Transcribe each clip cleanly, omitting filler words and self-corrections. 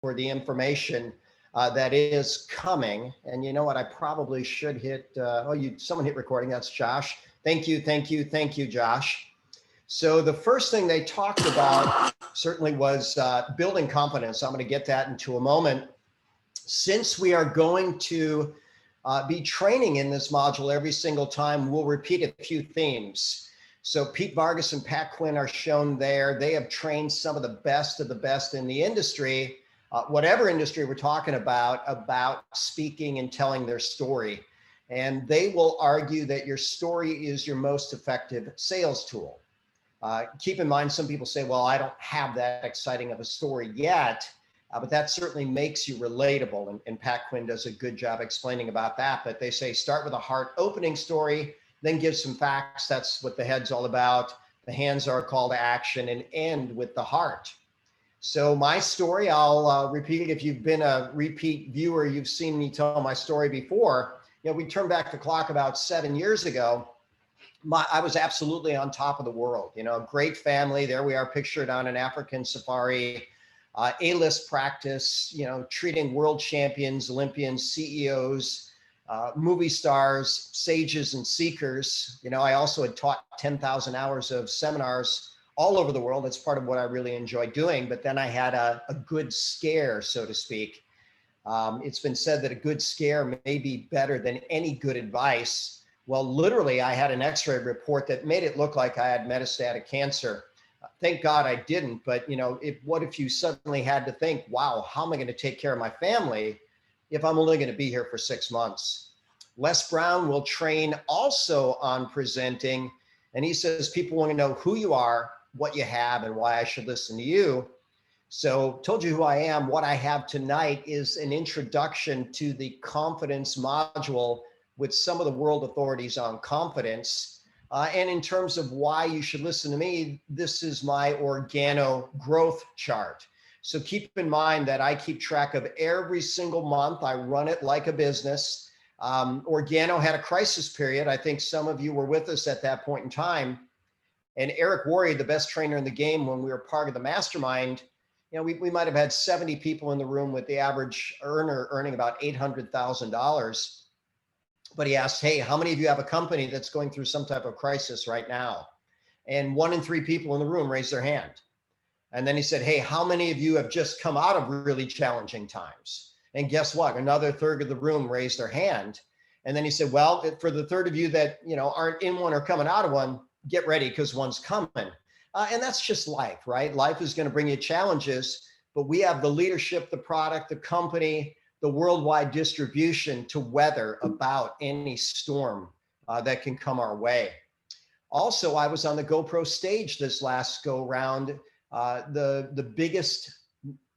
for the information that is coming. And you know what? I probably should hit, someone hit recording. That's Josh. Thank you, Josh. So the first thing they talked about certainly was building confidence. I'm going to get that into a moment. Since we are going to be training in this module every single time, we'll repeat a few themes. So Pete Vargas and Pat Quinn are shown there. They have trained some of the best in the industry, whatever industry we're talking about speaking and telling their story. And they will argue that your story is your most effective sales tool. Keep in mind, some people say, well, I don't have that exciting of a story yet. But that certainly makes you relatable. And Pat Quinn does a good job explaining about that. But they say start with a heart opening story, then give some facts. That's what the head's all about. The hands are a call to action, and end with the heart. So my story, I'll repeat it. If you've been a repeat viewer, you've seen me tell my story before. You know, we turned back the clock about 7 years ago. I was absolutely on top of the world. You know, great family. There we are pictured on an African safari. A-list practice, you know, treating world champions, Olympians, CEOs, movie stars, sages, and seekers. You know, I also had taught 10,000 hours of seminars all over the world. That's part of what I really enjoy doing. But then I had a good scare, so to speak. It's been said that a good scare may be better than any good advice. Well, literally, I had an X-ray report that made it look like I had metastatic cancer. Thank God I didn't, but you know, what if you suddenly had to think, wow, how am I going to take care of my family if I'm only going to be here for 6 months? Les Brown will train also on presenting, and he says people want to know who you are, what you have, and why I should listen to you. So told you who I am. What I have tonight is an introduction to the confidence module with some of the world authorities on confidence. And in terms of why you should listen to me, this is my organo growth chart. So keep in mind that I keep track of every single month. I run it like a business. Organo had a crisis period. I think some of you were with us at that point in time. And Eric Worre, the best trainer in the game, when we were part of the mastermind, you know, we might have had 70 people in the room with the average earner earning about $800,000. But he asked, hey, how many of you have a company that's going through some type of crisis right now? And 1 in 3 people in the room raised their hand. And then he said, hey, how many of you have just come out of really challenging times? And guess what? Another third of the room raised their hand. And then he said, well, for the third of you that, you know, aren't in one or coming out of one, get ready because one's coming. And that's just life, right? Life is going to bring you challenges, but we have the leadership, the product, the company, the worldwide distribution to weather about any storm that can come our way. Also, I was on the GoPro stage this last go round, the biggest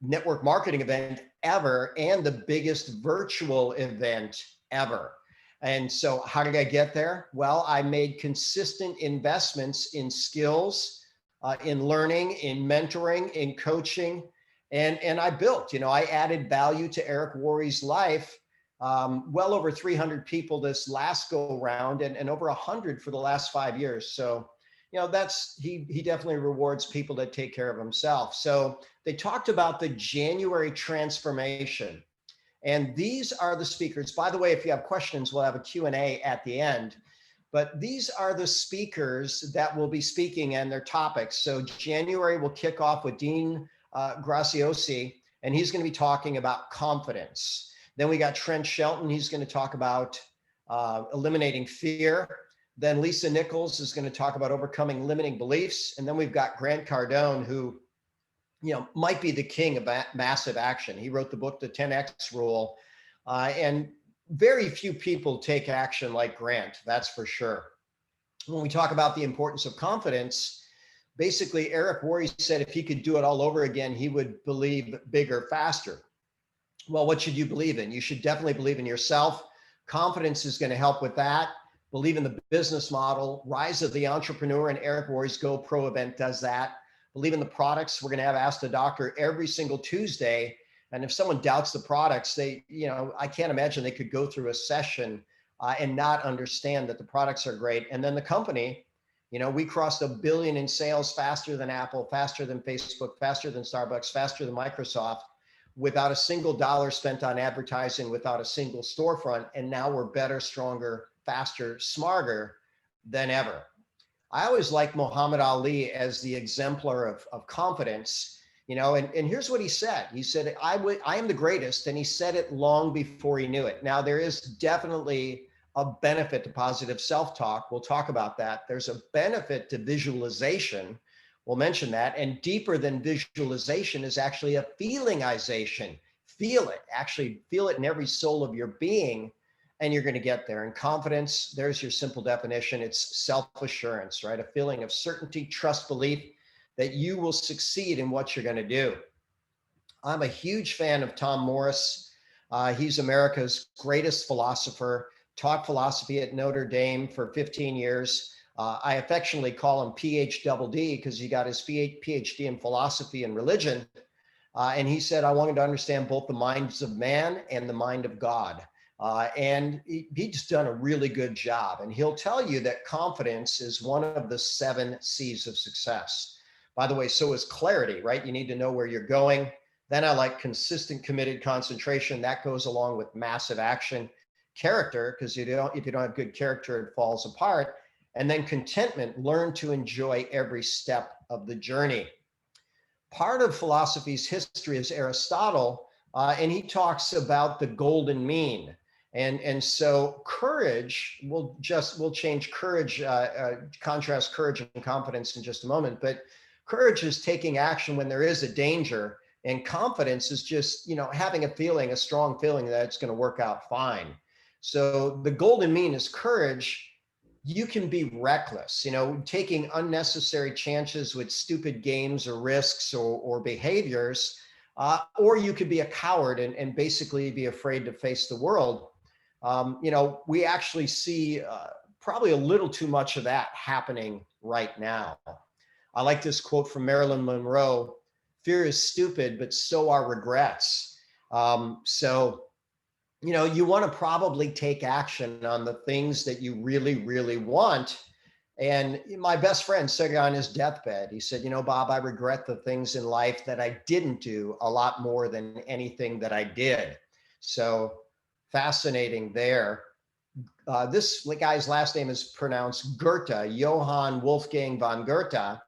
network marketing event ever and the biggest virtual event ever. And so how did I get there? Well, I made consistent investments in skills, in learning, in mentoring, in coaching. And I built, you know, I added value to Eric Worre's life, well over 300 people this last go round and over 100 for the last 5 years. So, you know, he definitely rewards people that take care of himself. So they talked about the January transformation. And these are the speakers. By the way, if you have questions, we'll have a Q&A at the end. But these are the speakers that will be speaking and their topics. So January will kick off with Dean Graziosi, and he's going to be talking about confidence. Then we got Trent Shelton. He's going to talk about eliminating fear. Then Lisa Nichols is going to talk about overcoming limiting beliefs. And then we've got Grant Cardone, who, you know, might be the king of massive action. He wrote the book, The 10X Rule. And very few people take action like Grant, that's for sure. When we talk about the importance of confidence, basically, Eric Worre said if he could do it all over again, he would believe bigger, faster. Well, what should you believe in? You should definitely believe in yourself. Confidence is going to help with that. Believe in the business model. Rise of the Entrepreneur, and Eric Worre's GoPro event does that. Believe in the products. We're going to have Ask the Doctor every single Tuesday. And if someone doubts the products, they, you know, I can't imagine they could go through a session and not understand that the products are great. And then the company, you know, we crossed $1 billion in sales faster than Apple, faster than Facebook, faster than Starbucks, faster than Microsoft. without a single dollar spent on advertising, without a single storefront. And now we're better, stronger, faster, smarter than ever. I always like Muhammad Ali as the exemplar of confidence, and here's what he said. He said, I am the greatest. And he said it long before he knew it. Now, there is definitely a benefit to positive self-talk. We'll talk about that. There's a benefit to visualization. We'll mention that. And deeper than visualization is actually a feelingization. Feel it, actually feel it in every soul of your being, and you're going to get there. And confidence, there's your simple definition. It's self-assurance, right? A feeling of certainty, trust, belief that you will succeed in what you're going to do. I'm a huge fan of Tom Morris. He's America's greatest philosopher, taught philosophy at Notre Dame for 15 years. I affectionately call him PhD because he got his PhD in philosophy and religion. And he said, I wanted to understand both the minds of man and the mind of God. And he's done a really good job. And he'll tell you that confidence is one of the 7 C's of success. By the way, so is clarity, right? You need to know where you're going. Then I like consistent, committed concentration. That goes along with massive action. Character, because if you don't have good character, it falls apart. And then contentment, learn to enjoy every step of the journey. Part of philosophy's history is Aristotle, and he talks about the golden mean. And so courage, we'll change courage, contrast courage and confidence in just a moment. But courage is taking action when there is a danger, and confidence is just, having a strong feeling that it's going to work out fine. So the golden mean is courage. You can be reckless, taking unnecessary chances with stupid games or risks or behaviors, or you could be a coward and basically be afraid to face the world. We actually see probably a little too much of that happening right now. I like this quote from Marilyn Monroe: fear is stupid, but so are regrets. You want to probably take action on the things that you really, really want. And my best friend said on his deathbed, he said, Bob, I regret the things in life that I didn't do a lot more than anything that I did. So fascinating there. This guy's last name is pronounced Goethe, Johann Wolfgang von Goethe.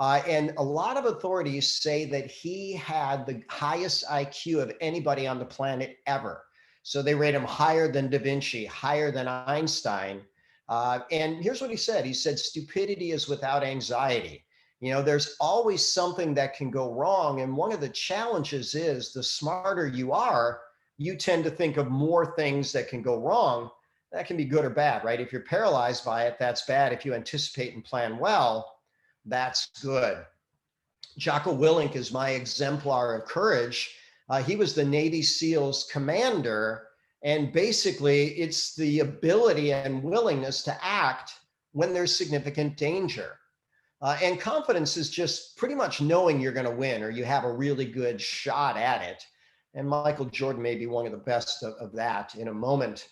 And a lot of authorities say that he had the highest IQ of anybody on the planet ever. So they rate him higher than Da Vinci, higher than Einstein. And here's what he said. He said, stupidity is without anxiety. There's always something that can go wrong. And one of the challenges is the smarter you are, you tend to think of more things that can go wrong. That can be good or bad, right? If you're paralyzed by it, that's bad. If you anticipate and plan well, that's good. Jocko Willink is my exemplar of courage. He was the Navy SEALs commander, and basically it's the ability and willingness to act when there's significant danger. And confidence is just pretty much knowing you're going to win, or you have a really good shot at it. And Michael Jordan may be one of the best of that in a moment.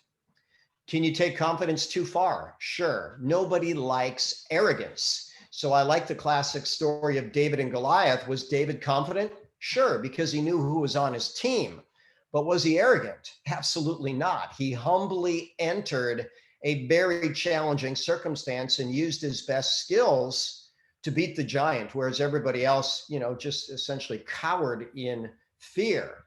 Can you take confidence too far? Sure. Nobody likes arrogance. So I like the classic story of David and Goliath. Was David confident? Sure, because he knew who was on his team. But was he arrogant? Absolutely not. He humbly entered a very challenging circumstance and used his best skills to beat the giant, whereas everybody else, just essentially cowered in fear.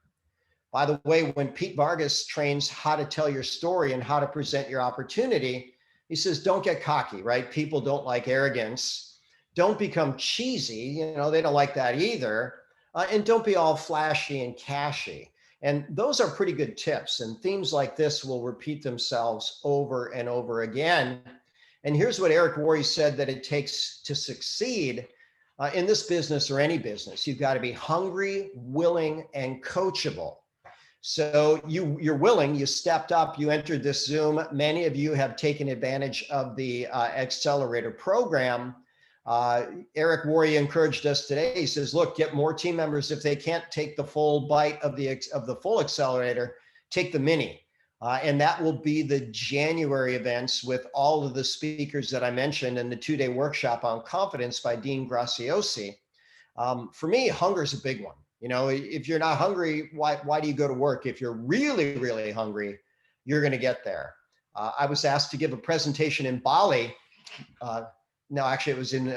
By the way, when Pete Vargas trains how to tell your story and how to present your opportunity, he says, don't get cocky, right? People don't like arrogance. Don't become cheesy. They don't like that either. And don't be all flashy and cashy. And those are pretty good tips. And themes like this will repeat themselves over and over again. And here's what Eric Worre said that it takes to succeed in this business or any business. You've got to be hungry, willing, and coachable. So you're willing, you stepped up, you entered this Zoom. Many of you have taken advantage of the Accelerator program. Eric Worre encouraged us today. He says, look, get more team members. If they can't take the full bite of the full accelerator, take the mini. And that will be the January events with all of the speakers that I mentioned, and the 2-day workshop on confidence by Dean Graziosi. For me, hunger is a big one. If you're not hungry, why do you go to work? If you're really, really hungry, you're going to get there. I was asked to give a presentation in Bali. No, actually, it was in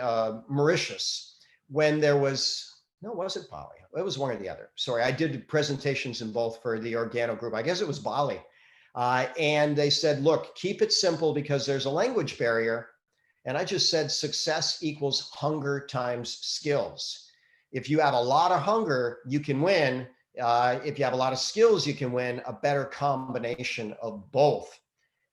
Mauritius when there was, no, was it Bali? It was one or the other. Sorry, I did presentations in both for the Organo group. I guess it was Bali. And they said, look, keep it simple because there's a language barrier. And I just said success equals hunger times skills. If you have a lot of hunger, you can win. If you have a lot of skills, you can win. A better combination of both.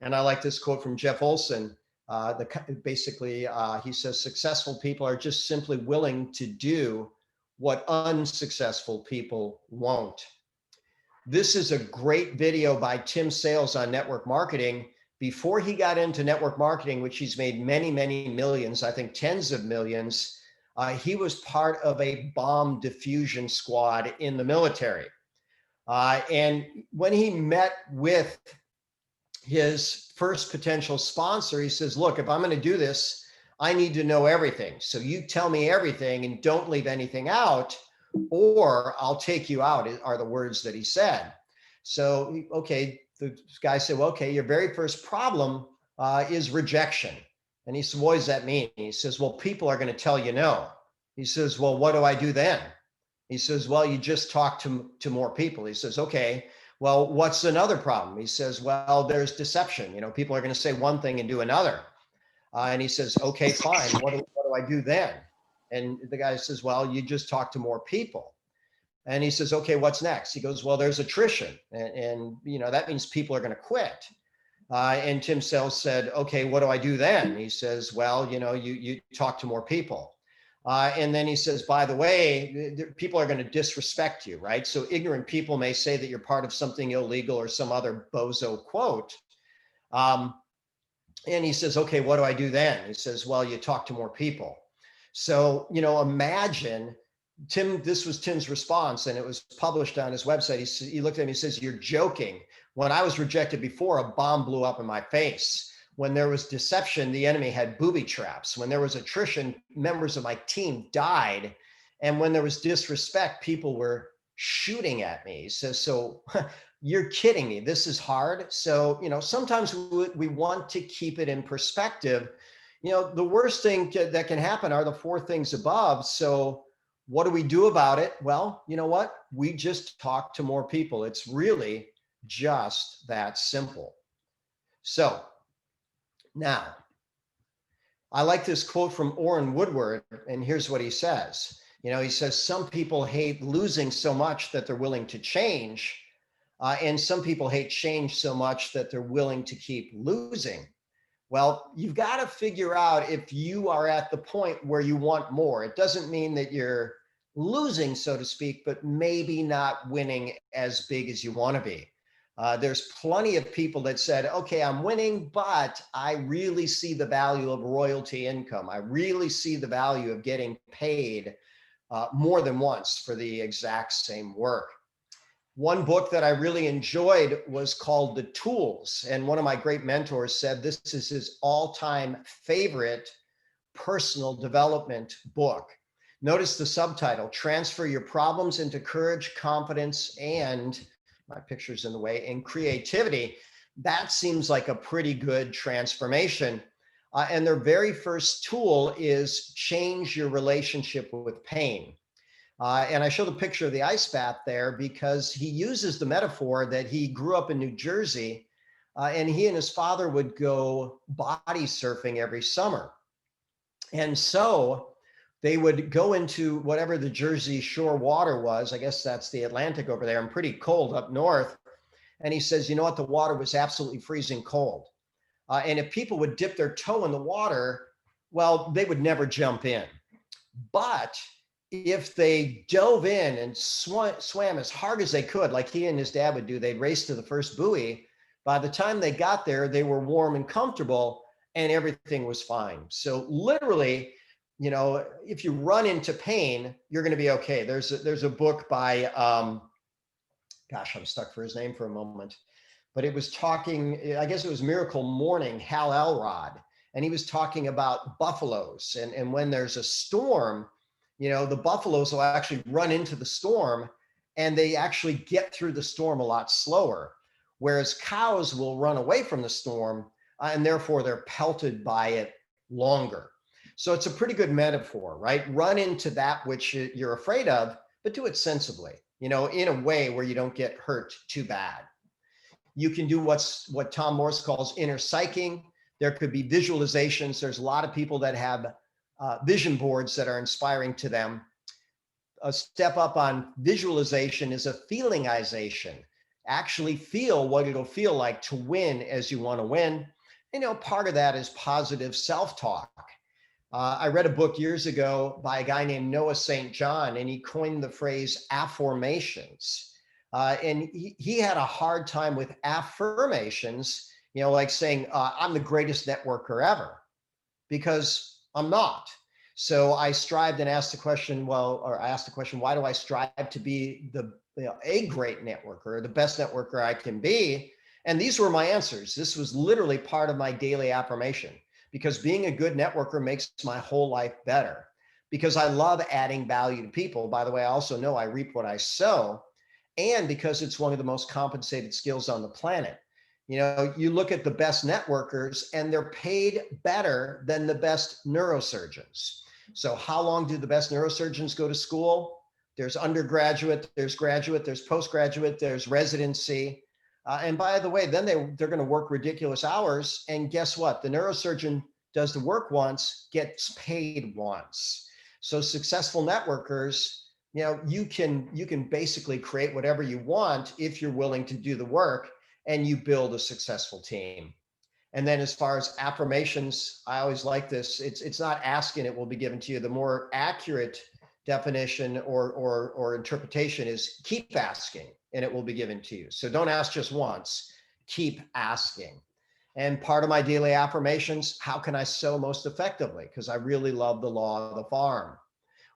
And I like this quote from Jeff Olson. He says, successful people are just simply willing to do what unsuccessful people won't. This is a great video by Tim Sales on network marketing. Before he got into network marketing, which he's made many, many millions, I think tens of millions, he was part of a bomb diffusion squad in the military. And when he met with his first potential sponsor, he says, look, if I'm going to do this, I need to know everything. So you tell me everything and don't leave anything out, or I'll take you out, are the words that he said. So, okay, the guy said, well, okay, your very first problem is rejection. And he said, what does that mean? He says, well, people are going to tell you no. He says, well, what do I do then? He says, well, you just talk to more people. He says, okay, well, what's another problem? He says, well, there's deception. People are going to say one thing and do another. And he says, okay, fine. What do I do then? And the guy says, well, you just talk to more people. And he says, okay, what's next? He goes, well, there's attrition. And that means people are going to quit. And Tim Sales said, okay, what do I do then? He says, well, you talk to more people. And then he says, by the way, people are going to disrespect you, right? So ignorant people may say that you're part of something illegal or some other bozo quote. And he says, okay, what do I do then? He says, well, you talk to more people. So, imagine this was Tim's response, and it was published on his website. He looked at me, he says, you're joking. When I was rejected before, a bomb blew up in my face. When there was deception, the enemy had booby traps. When there was attrition, members of my team died. And when there was disrespect, people were shooting at me. He says, so you're kidding me. This is hard. So, sometimes we want to keep it in perspective. The worst thing that can happen are the four things above. So what do we do about it? Well, you know what? We just talk to more people. It's really just that simple. So now, I like this quote from Orrin Woodward, and here's what he says. He says, some people hate losing so much that they're willing to change, and some people hate change so much that they're willing to keep losing. Well, you've got to figure out if you are at the point where you want more. It doesn't mean that you're losing, so to speak, but maybe not winning as big as you want to be. There's plenty of people that said, okay, I'm winning, but I really see the value of royalty income. I really see the value of getting paid more than once for the exact same work. One book that I really enjoyed was called The Tools. And one of my great mentors said this is his all-time favorite personal development book. Notice the subtitle, Transfer Your Problems into Courage, Confidence, and my picture's in the way, and creativity. That seems like a pretty good transformation. And their very first tool is change your relationship with pain. And I show the picture of the ice bath there because he uses the metaphor that he grew up in New Jersey, and he and his father would go body surfing every summer. And so they would go into whatever the Jersey Shore water was. I guess that's the Atlantic over there, and pretty cold up north. And he says, you know what? The water was absolutely freezing cold. And if people would dip their toe in the water, well, they would never jump in. But if they dove in and swam as hard as they could, like he and his dad would do, they'd race to the first buoy. By the time they got there, they were warm and comfortable and everything was fine. So literally, if you run into pain, you're going to be okay. There's a book by, gosh, I'm stuck for his name for a moment, but it was talking, I guess it was Miracle Morning, Hal Elrod. And he was talking about buffaloes. And when there's a storm, The buffaloes will actually run into the storm and they actually get through the storm a lot slower, whereas cows will run away from the storm and therefore they're pelted by it longer. So it's a pretty good metaphor, right? Run into that which you're afraid of, but do it sensibly, in a way where you don't get hurt too bad. You can do what Tom Morse calls inner psyching. There could be visualizations. There's a lot of people that have vision boards that are inspiring to them. A step up on visualization is a feelingization. Actually feel what it'll feel like to win as you want to win. Part of that is positive self-talk. I read a book years ago by a guy named Noah St. John, and he coined the phrase affirmations. And he had a hard time with affirmations, like saying, I'm the greatest networker ever, because I'm not. So I strived and asked the question, why do I strive to be a great networker, or the best networker I can be? And these were my answers. This was literally part of my daily affirmation, because being a good networker makes my whole life better, because I love adding value to people. By the way, I also know I reap what I sow, and because it's one of the most compensated skills on the planet. You look at the best networkers and they're paid better than the best neurosurgeons. So how long do the best neurosurgeons go to school? There's undergraduate, there's graduate, there's postgraduate, there's residency. And by the way, then they're going to work ridiculous hours. And guess what? The neurosurgeon does the work once, gets paid once. So successful networkers, you can basically create whatever you want if you're willing to do the work, and you build a successful team. And then as far as affirmations, I always like this. It's not asking it will be given to you. The more accurate definition or interpretation is keep asking and it will be given to you. So don't ask just once, keep asking. And part of my daily affirmations, how can I sow most effectively? Because I really love the law of the farm.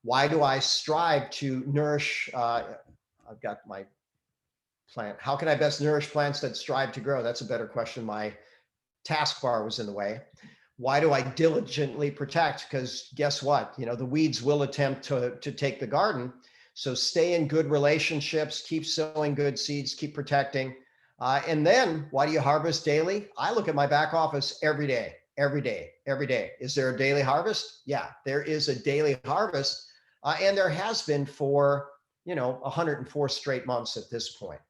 Why do I strive to nourish? I've got my plant. How can I best nourish plants that strive to grow? That's a better question. My taskbar was in the way. Why do I diligently protect? Because guess what? The weeds will attempt to take the garden. So stay in good relationships, keep sowing good seeds, keep protecting. And then why do you harvest daily? I look at my back office every day. Is there a daily harvest? Yeah, there is a daily harvest. And there has been for, 104 straight months at this point.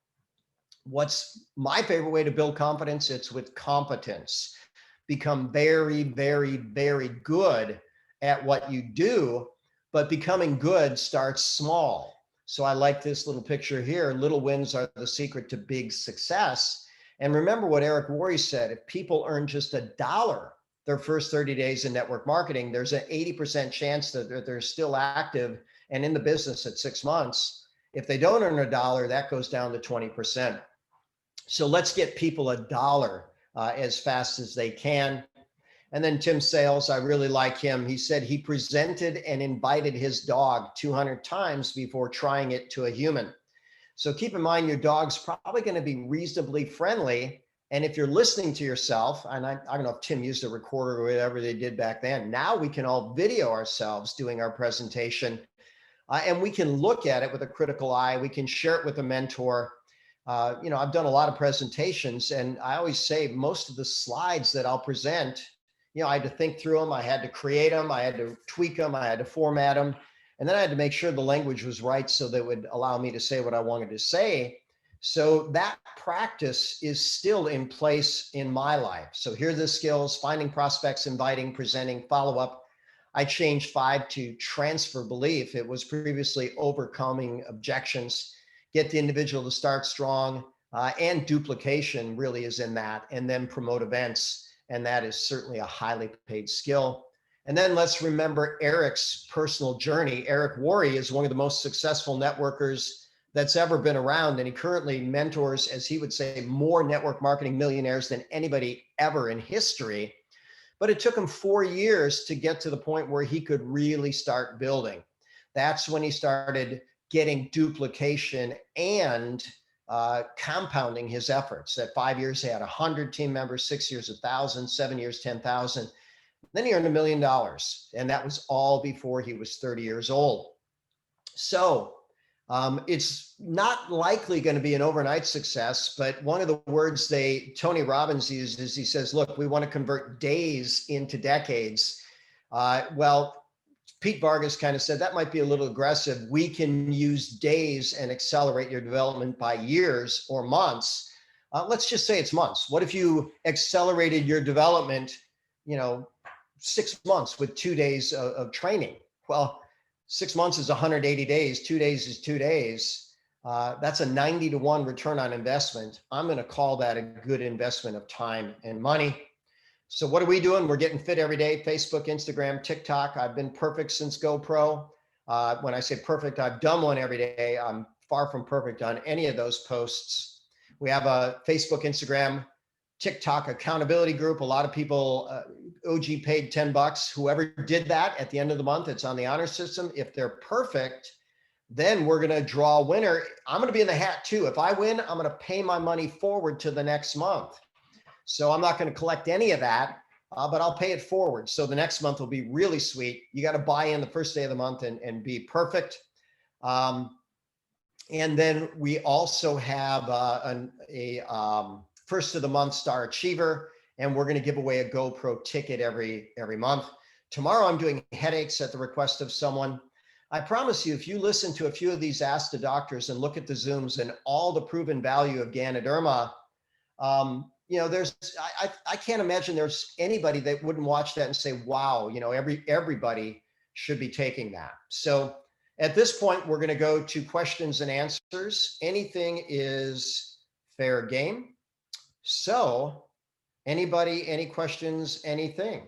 What's my favorite way to build confidence? It's with competence. Become very, very, very good at what you do, but becoming good starts small. So I like this little picture here. Little wins are the secret to big success. And remember what Eric Worre said, if people earn just $1 their first 30 days in network marketing, there's an 80% chance that they're still active and in the business at 6 months. If they don't earn $1, that goes down to 20%. So let's get people $1 as fast as they can. And then Tim Sales, I really like him. He said he presented and invited his dog 200 times before trying it to a human. So keep in mind, your dog's probably going to be reasonably friendly. And if you're listening to yourself, and I don't know if Tim used a recorder or whatever they did back then, now we can all video ourselves doing our presentation. And we can look at it with a critical eye. We can share it with a mentor. I've done a lot of presentations, and I always say most of the slides that I'll present, I had to think through them. I had to create them. I had to tweak them. I had to format them. And then I had to make sure the language was right so that it would allow me to say what I wanted to say. So that practice is still in place in my life. So here are the skills: finding prospects, inviting, presenting, follow-up. I changed 5 to transfer belief. It was previously overcoming objections. Get the individual to start strong, and duplication really is in that, and then promote events. And that is certainly a highly paid skill. And then let's remember Eric's personal journey. Eric Worre is one of the most successful networkers that's ever been around. And he currently mentors, as he would say, more network marketing millionaires than anybody ever in history. But it took him 4 years to get to the point where he could really start building. That's when he started getting duplication and compounding his efforts. At 5 years, he had 100 team members, 6 years, 1,000, 7 years, 10,000. Then he earned $1 million, and that was all before he was 30 years old. So it's not likely going to be an overnight success, but one of the words Tony Robbins uses, he says, look, we want to convert days into decades. Well, Pete Vargas kind of said that might be a little aggressive. We can use days and accelerate your development by years or months. Let's just say it's months. What if you accelerated your development, 6 months with 2 days of training? Well, 6 months is 180 days. 2 days is 2 days. That's a 90-to-1 return on investment. I'm going to call that a good investment of time and money. So what are we doing? We're getting fit every day. Facebook, Instagram, TikTok. I've been perfect since GoPro. When I say perfect, I've done one every day. I'm far from perfect on any of those posts. We have a Facebook, Instagram, TikTok accountability group. A lot of people, OG paid $10. Whoever did that at the end of the month, it's on the honor system. If they're perfect, then we're going to draw a winner. I'm going to be in the hat too. If I win, I'm going to pay my money forward to the next month. So I'm not going to collect any of that, but I'll pay it forward. So the next month will be really sweet. You got to buy in the first day of the month and be perfect. And then we also have a first of the month star achiever, and we're going to give away a GoPro ticket every month. Tomorrow I'm doing headaches at the request of someone. I promise you, if you listen to a few of these Ask the Doctors and look at the Zooms and all the proven value of Ganoderma, I can't imagine there's anybody that wouldn't watch that and say, wow, everybody should be taking that. So at this point, we're going to go to questions and answers. Anything is fair game. So anybody, any questions, anything?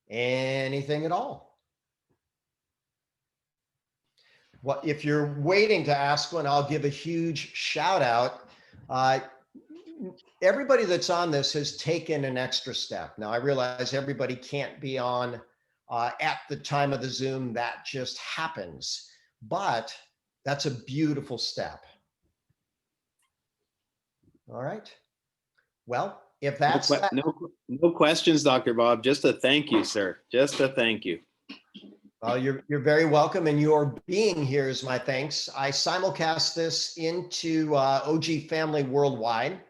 Anything at all? Well, if you're waiting to ask one, I'll give a huge shout out. Everybody that's on this has taken an extra step. Now, I realize everybody can't be on at the time of the Zoom. That just happens. But that's a beautiful step. All right. Well, if that's no questions, Dr. Bob. Just a thank you, sir. Just a thank you. Well, you're very welcome, and your being here is my thanks. I simulcast this into OG Family Worldwide,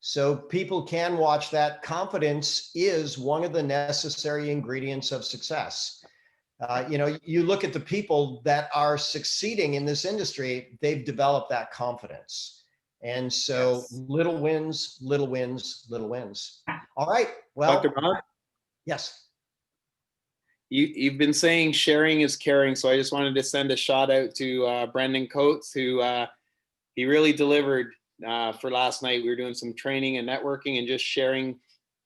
so people can watch that. Confidence is one of the necessary ingredients of success. You look at the people that are succeeding in this industry, they've developed that confidence. And so yes. Little wins, little wins, little wins. All right. Well, Dr. Bob? Yes. You've been saying sharing is caring, so I just wanted to send a shout out to Brendan Coates, who he really delivered for last night. We were doing some training and networking and just sharing,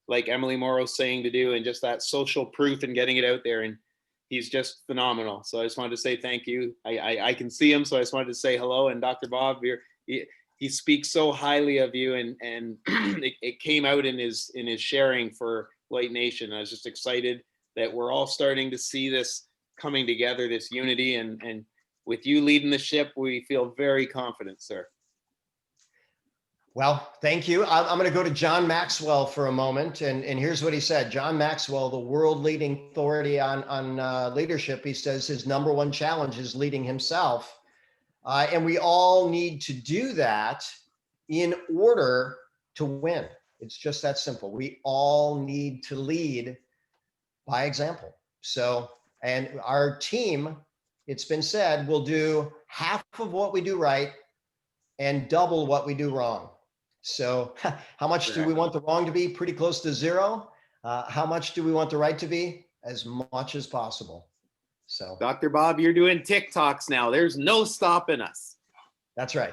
like Emily Morrow's saying to do, and just that social proof and getting it out there. And he's just phenomenal. So I just wanted to say thank you. I can see him, so I just wanted to say hello. And Dr. Bob, he speaks so highly of you, and it came out in his sharing for Light Nation. I was just excited that we're all starting to see this coming together, this unity, and with you leading the ship, we feel very confident, sir. Well, thank you. I'm going to go to John Maxwell for a moment, and here's what he said. John Maxwell, the world leading authority on leadership, he says his number one challenge is leading himself. And we all need to do that in order to win. It's just that simple. We all need to lead by example. So, and our team, it's been said, will do half of what we do right and double what we do wrong. So how much do we want the wrong to be? Pretty close to zero. How much do we want the right to be? As much as possible. So Dr. Bob, you're doing TikToks now. There's no stopping us. That's right.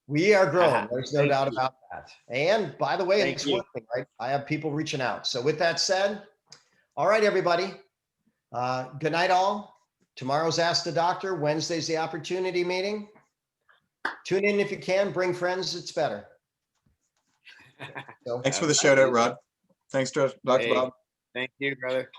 We are growing. There's no doubt about that. And by the way, it's working, right? I have people reaching out. So with that said, all right, everybody. Good night, all. Tomorrow's Ask the Doctor. Wednesday's the opportunity meeting. Tune in if you can. Bring friends. It's better. So, thanks for the shout out, Rod. Thanks, Dr. Bob. Thank you, brother.